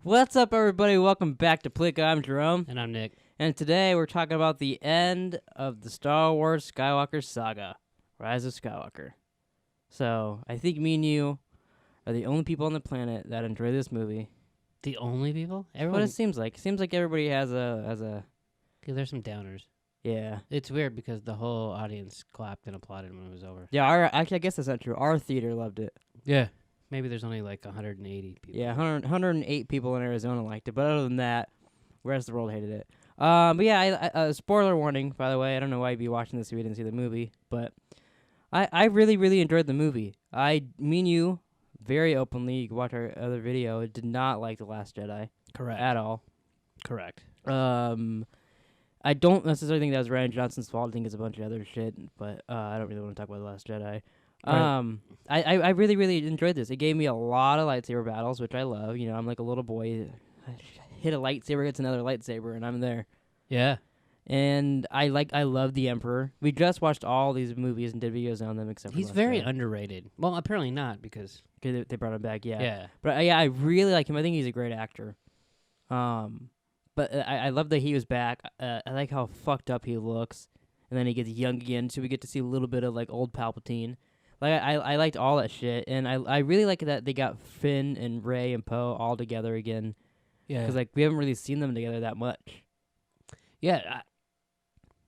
What's up, everybody? Welcome back to Pleeka. I'm Jerome. And I'm Nick. And today we're talking about the end of the Star Wars Skywalker saga, Rise of Skywalker. So, I think me and you are the only people on the planet that enjoy this movie. The only people? What it seems like. It seems like everybody has a... There's some downers. Yeah. It's weird because the whole audience clapped and applauded when it was over. Yeah, actually, I guess that's not true. Our theater loved it. Yeah. Maybe there's only like 180 people. Yeah, 108 people in Arizona liked it. But other than that, the rest of the world hated it. But yeah, spoiler warning, by the way. I don't know why you'd be watching this if you didn't see the movie. But I really, really enjoyed the movie. Me and you, very openly, you can watch our other video, did not like The Last Jedi. Correct. At all. Correct. I don't necessarily think that was Rian Johnson's fault. I think it's a bunch of other shit. But I don't really want to talk about The Last Jedi. Right. I really, really enjoyed this. It gave me a lot of lightsaber battles, which I love. You know, I'm like a little boy. I hit a lightsaber, gets another lightsaber, and I'm there. Yeah. And I love the Emperor. We just watched all these movies and did videos on them, except for He's Last very Jedi. Underrated. Well, apparently not because... They brought him back, yeah. Yeah. But yeah, I really like him. I think he's a great actor. But I love that he was back. I like how fucked up he looks. And then he gets young again, so we get to see a little bit of, like, old Palpatine. Like, I liked all that shit, and I really like that they got Finn and Rey and Poe all together again. Yeah. Because, like, we haven't really seen them together that much. Yeah.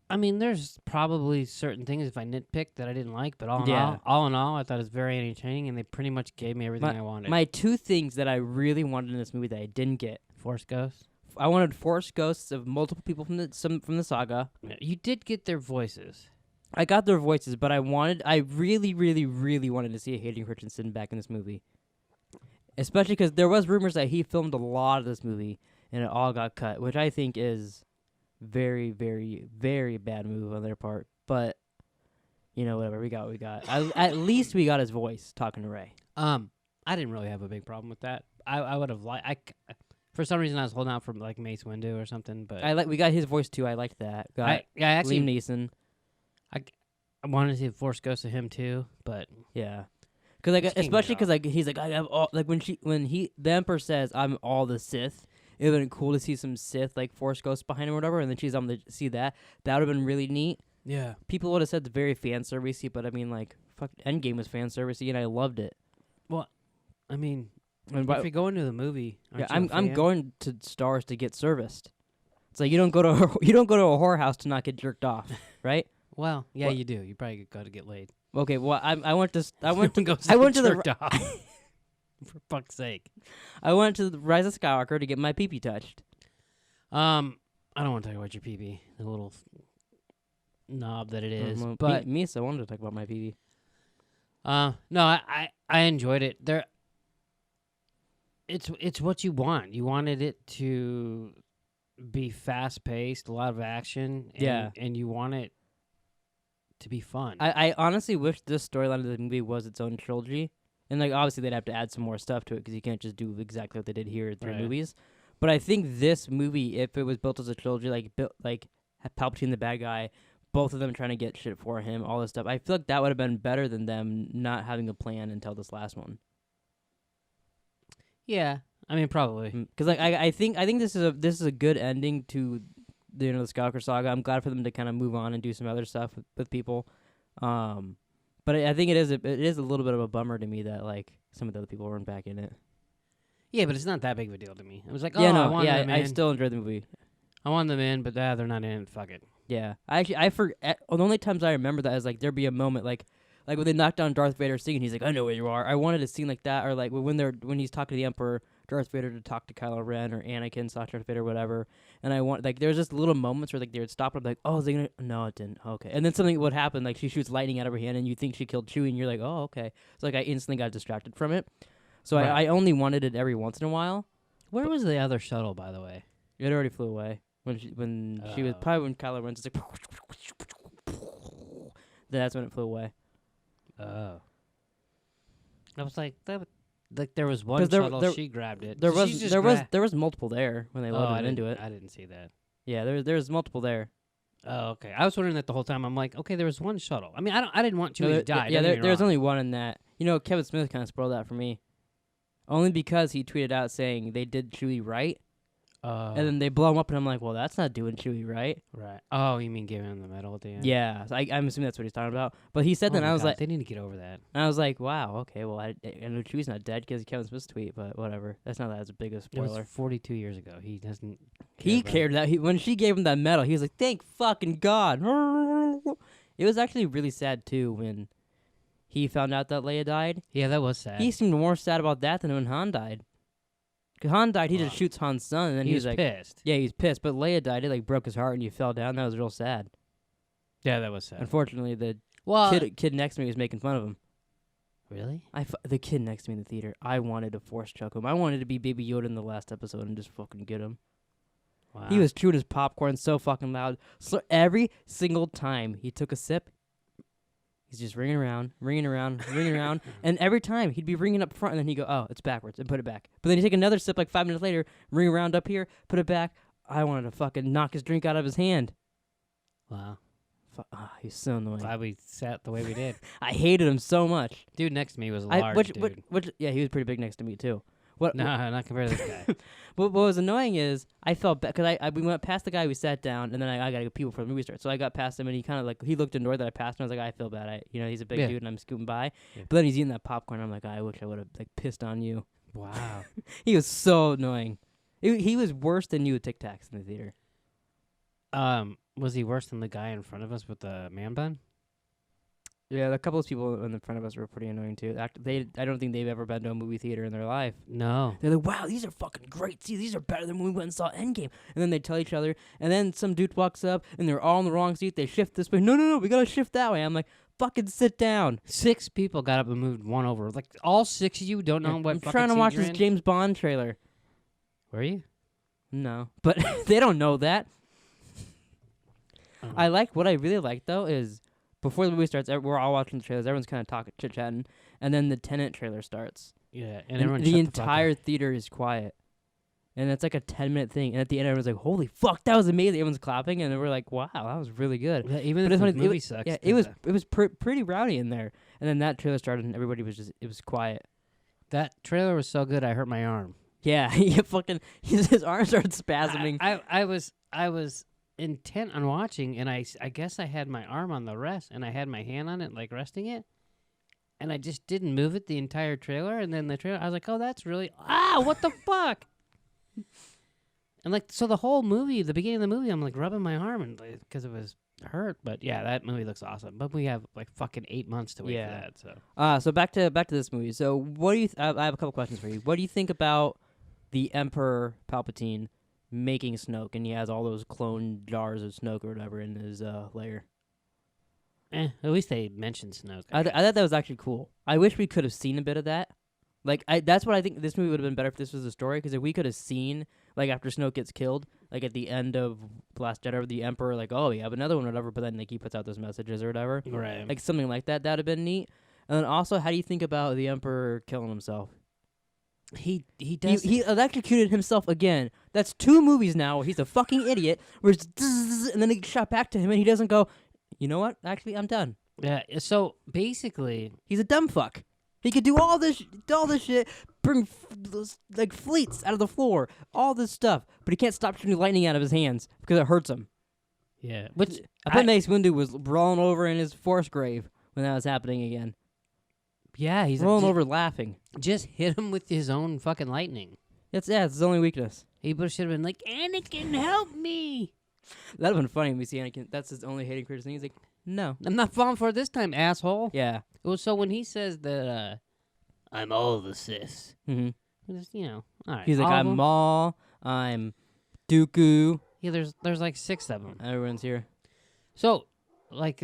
I mean, there's probably certain things if I nitpick that I didn't like, but all in all, I thought it was very entertaining, and they pretty much gave me everything I wanted. My two things that I really wanted in this movie that I didn't get. Force Ghosts? I wanted Force Ghosts of multiple people from the saga. Yeah, you did get their voices. I got their voices, but I really, really, really wanted to see Hayden Christensen back in this movie. Especially because there was rumors that he filmed a lot of this movie, and it all got cut, which I think is very, very, very bad move on their part. But, you know, whatever, we got what we got. At least we got his voice talking to Rey. I didn't really have a big problem with that. I would have liked... For some reason, I was holding out for, like, Mace Windu or something, but... We got his voice, too. I liked that. I actually... Liam Neeson. I wanted to see Force Ghost of him too, but yeah, because like especially because like he's like I have all like when the Emperor says I'm all the Sith, it would have been cool to see some Sith like Force Ghosts behind him or whatever, and then she's to see that would have been really neat. Yeah, people would have said it's very fan servicey, but I mean like fuck, Endgame was fan servicey and I loved it. Well, I mean, if you go into the movie, I'm going to Star Wars to get serviced. It's like you don't go to a whorehouse to not get jerked off, right? Well, yeah, you do. You probably got to get laid. Okay, well, I went to For fuck's sake. I went to the Rise of Skywalker to get my pee-pee touched. I don't want to talk about your pee-pee, the little knob that it is. But Misa wanted to talk about my pee-pee. No, I enjoyed it. It's what you want. You wanted it to be fast-paced, a lot of action. And you want it to be fun. I honestly wish this storyline of the movie was its own trilogy. And, like, obviously they'd have to add some more stuff to it because you can't just do exactly what they did here in 3 movies. But I think this movie, if it was built as a trilogy, like Palpatine the bad guy, both of them trying to get shit for him, all this stuff, I feel like that would have been better than them not having a plan until this last one. Yeah, I mean, probably. Because, like, I think this is a good ending to the Skywalker saga. I'm glad for them to kind of move on and do some other stuff with people. But I think it is a little bit of a bummer to me that like some of the other people weren't back in it. Yeah, but it's not that big of a deal to me. It was like, I still enjoyed the movie. I wanted them in, but they're not in. Fuck it. Yeah, I forget. The only times I remember that is like there'd be a moment like when they knocked down Darth Vader's thing and he's like, I know where you are. I wanted a scene like that, or like when he's talking to the Emperor, Darth Vader to talk to Kylo Ren or Anakin, Darth Vader, whatever. And I want there's just little moments where like they would stop and be like, oh, is they gonna? No, it didn't. Okay. And then something would happen, like she shoots lightning out of her hand, and you think she killed Chewie, and you're like, oh, okay. So like I instantly got distracted from it. So I only wanted it every once in a while. Where was the other shuttle, by the way? It already flew away when she was probably when Kylo Ren's just like. That's when it flew away. Oh. I was like that. Like there was one shuttle, she grabbed it. There was multiple there when they loaded into it. I didn't see that. Yeah, there's multiple there. Oh, okay. I was wondering that the whole time. I'm like, okay, there was one shuttle. I mean, I didn't want Chewie to die. Yeah, there's only one in that. You know, Kevin Smith kind of spoiled that for me. Only because he tweeted out saying they did Chewie right, and then they blow him up, and I'm like, well, that's not doing Chewie right. Right. Oh, you mean giving him the medal at the end? Yeah, so I'm assuming that's what he's talking about. But he said that, and I was like, they need to get over that. And I was like, wow, okay, well, I know Chewie's not dead because Kevin Smith's tweet, but whatever. That's not as big a spoiler. It was 42 years ago. He doesn't. He cared that when she gave him that medal, he was like, thank fucking God. It was actually really sad too when he found out that Leia died. Yeah, that was sad. He seemed more sad about that than when Han died. Because Han died, he just shoots Han's son, and then he was like, pissed. Yeah, he's pissed. But Leia died, it like broke his heart, and he fell down. That was real sad. Yeah, that was sad. Unfortunately, the kid next to me was making fun of him. Really? The kid next to me in the theater, I wanted to force choke him. I wanted to be Baby Yoda in the last episode and just fucking get him. Wow. He was chewing his popcorn so fucking loud. So every single time he took a sip, he's just ringing around. And every time he'd be ringing up front, and then he'd go, oh, it's backwards, and put it back. But then he'd take another sip like 5 minutes later, ring around up here, put it back. I wanted to fucking knock his drink out of his hand. Wow. He's so annoying. Glad we sat the way we did. I hated him so much. Dude next to me was a large dude. Yeah, he was pretty big next to me, too. No, not compared to this guy. What was annoying is I felt bad because we went past the guy, we sat down, and then I got to go people for the movie start. So I got past him, and he kind of like he looked annoyed that I passed him. I was like, I feel bad. He's a big dude, and I'm scooting by. Yeah. But then he's eating that popcorn. I'm like, I wish I would have like pissed on you. Wow. He was so annoying. He was worse than you with Tic Tacs in the theater. Was he worse than the guy in front of us with the man bun? Yeah, a couple of people in the front of us were pretty annoying too. I don't think they've ever been to a movie theater in their life. No. They're like, wow, these are fucking great. See, these are better than when we went and saw Endgame. And then they tell each other, and then some dude walks up, and they're all in the wrong seat. They shift this way. No, we gotta shift that way. I'm like, fucking sit down. 6 people got up and moved one over. Like, all 6 of you don't know what I'm fucking trying to seat watch you're this in? James Bond trailer. Were you? No. But they don't know that. What I really like, though, is before the movie starts, we're all watching the trailers. Everyone's kind of talking, chit-chatting. And then the Tenet trailer starts. Yeah. And the entire theater is quiet. And it's like a 10-minute thing. And at the end, everyone's like, holy fuck, that was amazing. Everyone's clapping. And we're like, wow, that was really good. Yeah, even if the movie sucks. Yeah, it was pretty rowdy in there. And then that trailer started, and everybody was it was quiet. That trailer was so good, I hurt my arm. Yeah, his arm started spasming. I was intent on watching, and I guess I had my arm on the rest, and I had my hand on it, like resting it, and I just didn't move it the entire trailer. And then the trailer, I was like, oh, that's really what the fuck. And like, so the whole movie, the beginning of the movie, I'm like rubbing my arm and because it was hurt. But yeah, that movie looks awesome. But we have like fucking 8 months to wait for that. So back to this movie. So what do you? I have a couple questions for you. What do you think about the Emperor Palpatine making Snoke, and he has all those clone jars of Snoke or whatever in his lair? At least they mentioned Snoke. I thought that was actually cool. I wish we could have seen a bit of that. Like, that's what I think this movie would have been better if this was a story, because if we could have seen, like, after Snoke gets killed, like, at the end of Last Jedi, the Emperor, like, oh, you have another one or whatever, but then, like, he puts out those messages or whatever. Right. Like, something like that, that would have been neat. And then also, how do you think about the Emperor killing himself? He electrocuted himself again. That's 2 movies now where he's a fucking idiot, where it's and then it gets shot back to him, and he doesn't go, you know what? Actually, I'm done. Yeah, so, basically, he's a dumb fuck. He could do all this shit, bring like fleets out of the floor, all this stuff, but he can't stop shooting lightning out of his hands because it hurts him. Yeah, which I bet Mace Windu was rolling over in his force grave when that was happening again. Yeah, he's rolling over laughing. Just hit him with his own fucking lightning. It's his only weakness. He should have been like, Anakin, help me. That'd have been funny when we see Anakin. That's his only hating criticism. He's like, no, I'm not falling for it this time, asshole. Yeah. Well, so when he says that I'm all the Sith, just, all right. He's like, I'm Maul, I'm Dooku. Yeah, there's like 6 of them. Everyone's here. So, like,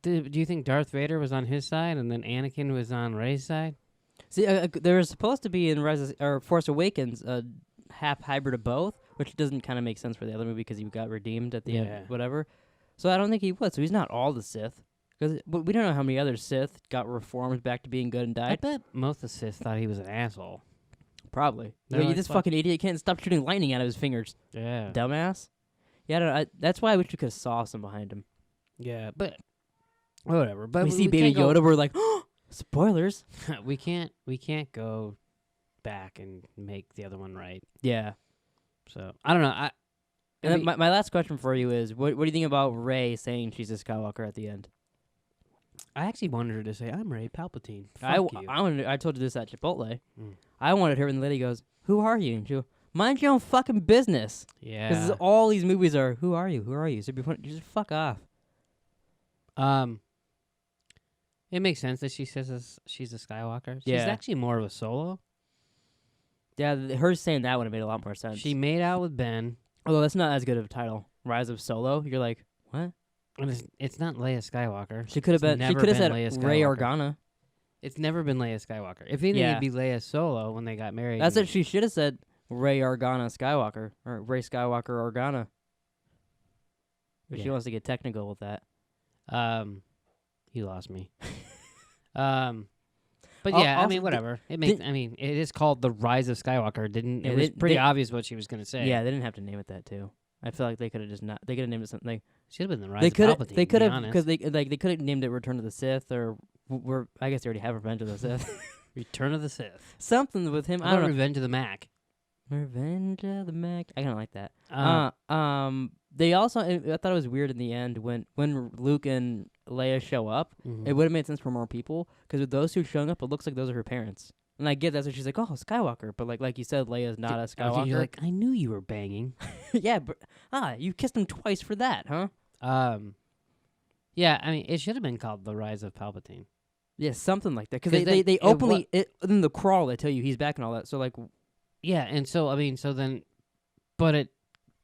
do you think Darth Vader was on his side and then Anakin was on Rey's side? See, there was supposed to be in Force Awakens a half hybrid of both, which doesn't kind of make sense for the other movie because he got redeemed at the end, whatever. So I don't think he was. So he's not all the Sith. Because we don't know how many other Sith got reformed back to being good and died. I bet most of the Sith thought he was an asshole. Probably. Like, this fucking idiot can't stop shooting lightning out of his fingers. Yeah. Dumbass. Yeah, I don't know. That's why I wish we could have saw some behind him. Yeah, but whatever. But we see Baby Yoda, we're like, oh, spoilers. we can't go back and make the other one right. Yeah. So I don't know. And then my last question for you is, what do you think about Rey saying she's a Skywalker at the end? I actually wanted her to say, "I'm Rey Palpatine." I Fuck you. I told you this at Chipotle. Mm. I wanted her when the lady goes, "Who are you?" And she goes, "Mind your own fucking business." Because Yeah. all these movies are, "Who are you? Who are you?" So just fuck off. It makes sense that she says she's a Skywalker. She's Yeah. actually more of a Solo. Yeah, her saying that would have made a lot more sense. She made out with Ben. Although that's not as good of a title. Rise of Solo. You're like, what? And it's not Leia Skywalker. She could have been. She never could have been said Leia Rey Skywalker. Organa. It's never been Leia Skywalker. If anything, Yeah. it'd be Leia Solo when they got married. That's what she should have said. Rey Organa Skywalker or Rey Skywalker Organa. But she Yeah. wants to get technical with that. He lost me. But yeah, I Also, mean, whatever. It makes. I mean, it is called the Rise of Skywalker. Yeah, It was they- pretty they- obvious what she was gonna say. Yeah, they didn't have to name it that too. I feel like they could have just not. They could have named it something. Like, Should have been the Rise they of could have. Palpatine. They could to be have honest. because they could have named it Return of the Sith or we're. I guess they already have Revenge of the Sith. Return of the Sith. Something with him. How I don't about know. Revenge of the Mac? Revenge of the Mac. I kind of like that. Uh, They also. I thought it was weird in the end when Luke and Leia show up. mhm. It would have made sense for more people because with those two showing up, it looks like those are her parents. And I get that's what she's like. Oh, Skywalker, but like you said, Leia's not a Skywalker. You're like, I knew you were banging. Yeah, but you kissed him twice for that, huh? Yeah, I mean, it should have been called the Rise of Palpatine. Yeah, something like that. 'Cause Because then they it openly in the crawl they tell you he's back and all that. So like, Yeah, and so I mean, so then, but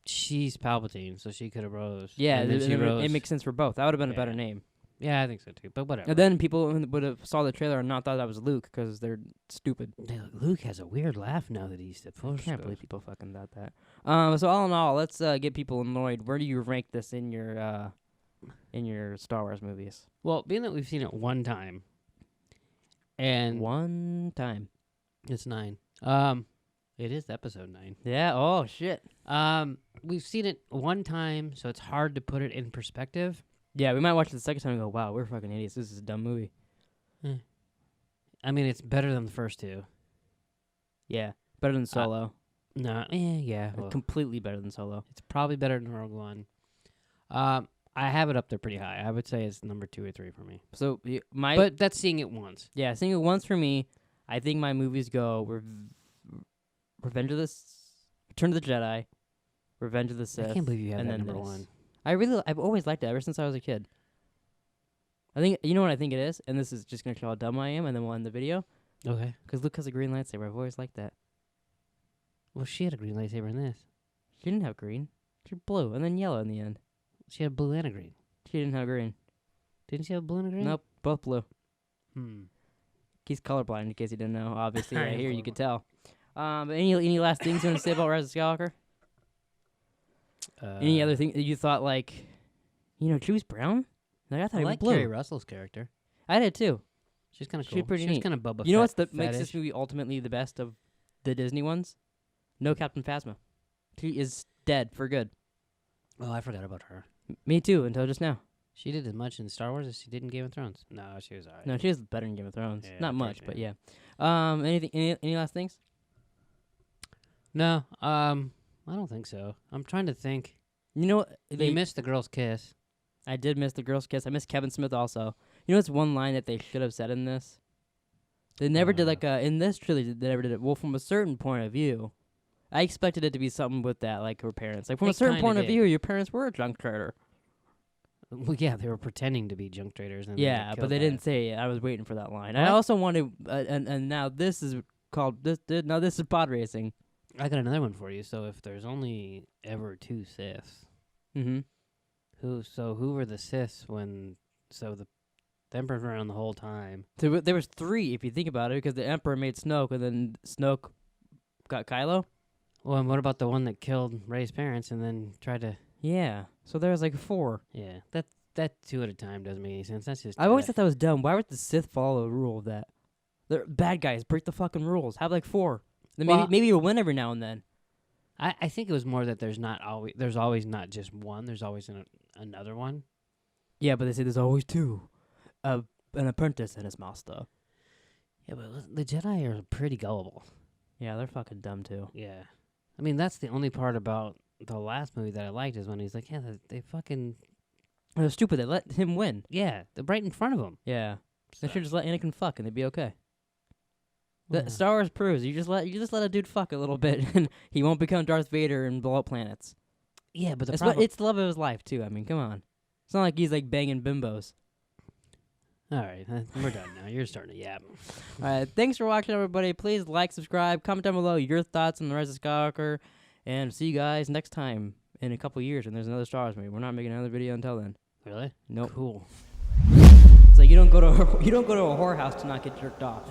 she's Palpatine, so she could have rose. yeah, and then she rose. it makes sense for both. That would have been a better Yeah. name. Yeah, I think so too. But whatever. And then people would have saw the trailer and not thought that was Luke because they're stupid. Luke has a weird laugh now that he's the I Force. can't ghost. believe people fucking thought that. So all in all, let's get people annoyed. Where do you rank this in your Star Wars movies? Well, being that we've seen it one time, and One time. it's 9. It is episode 9. Yeah. Oh shit. We've seen it one time, so it's hard to put it in perspective. Yeah, we might watch it the second time and go, "Wow, we're fucking idiots. This is a dumb movie." I mean, it's better than the first two. Yeah, better than Solo. No, yeah. Well, Completely better than Solo. it's probably better than Rogue One. I have it up there pretty high. I would say it's number 2 or 3 for me. So But that's seeing it once. yeah, seeing it once for me. I think my movies go Revenge of the Return of the Jedi, Revenge of the Sith. I can't believe you have and that then number this. 1. I've always liked it ever since I was a kid. I think you know what I think it is, and this is just gonna show how dumb I am, and then we'll end the video. Okay. Because Luke has a green lightsaber. I've always liked that. Well, she had a green lightsaber in this. She didn't have green. She had blue, and then yellow in the end. She had blue and a green. She didn't have green. Didn't she have blue and a green? Nope, both blue. Hmm. He's colorblind, in case you didn't know. Obviously, I right am here you could colorblind. tell. But any last things you want to say about Rise of Skywalker? Any other thing that you thought like, Chewie's brown? Like I thought I he was like blue. Kerry Russell's character. I did too. She's kind of She's cool. pretty She's neat. kind of Boba You know Fett what's makes this fetish. movie ultimately the best of the Disney ones? No Captain Phasma. She is dead for good. Oh, I forgot about her. Me too, until just now. She did as much in Star Wars as she did in Game of Thrones. No, she was alright. No, she was better in Game of Thrones. Yeah, Not pretty much, sure. but yeah. Any last things? No, I don't think so. I'm trying to think. You know, You missed the girl's kiss. I did miss the girl's kiss. I missed Kevin Smith also. You know, it's one line that they should have said in this. They never did in this trilogy. They never did it. Well, from a certain point of view, I expected it to be something with that, like her parents. Like from They a certain kinda point of did. view, your parents were a junk trader. Well, yeah, they were pretending to be junk traders. And Yeah, then but they didn't say it. I was waiting for that line. I What? also wanted, and now this is called now this is pod racing. I got another one for you. So if there's only ever 2 Siths, Mm-hmm. who were the Siths when? So the Emperor's around the whole time. There was 3 if you think about it, because the Emperor made Snoke, and then Snoke got Kylo. Well, and what about the one that killed Rey's parents and then tried to? Yeah, so there was like 4. Yeah, that 2 at a time doesn't make any sense. That's just. I always thought that was dumb. Why would the Sith follow the rule of that? They're bad guys. Break the fucking rules. Have like 4. Then Well- maybe you'll win every now and then. I think it was more that there's always not just one. There's always another one. Yeah, but they say there's always 2. An apprentice and his master. Yeah, but the Jedi are pretty gullible. Yeah, they're fucking dumb too. Yeah. I mean, that's the only part about the last movie that I liked is when he's like, yeah, they fucking... They're stupid. They let him win. Yeah, they're right in front of him. Yeah. They So, should just let Anakin fuck and they'd be okay. yeah. Star Wars proves you just let a dude fuck a little bit and he won't become Darth Vader and blow up planets. Yeah, but the It's, problem... it's the love of his life too. I mean, come on. It's not like he's like banging bimbos. All right, we're done now. You're starting to yap. All right, thanks for watching, everybody. Please like, subscribe, comment down below your thoughts on the Rise of Skywalker, and see you guys next time in a couple years when there's another Star Wars movie. We're not making another video until then. Really? Nope. Cool. It's like you don't go to a whorehouse to not get jerked off.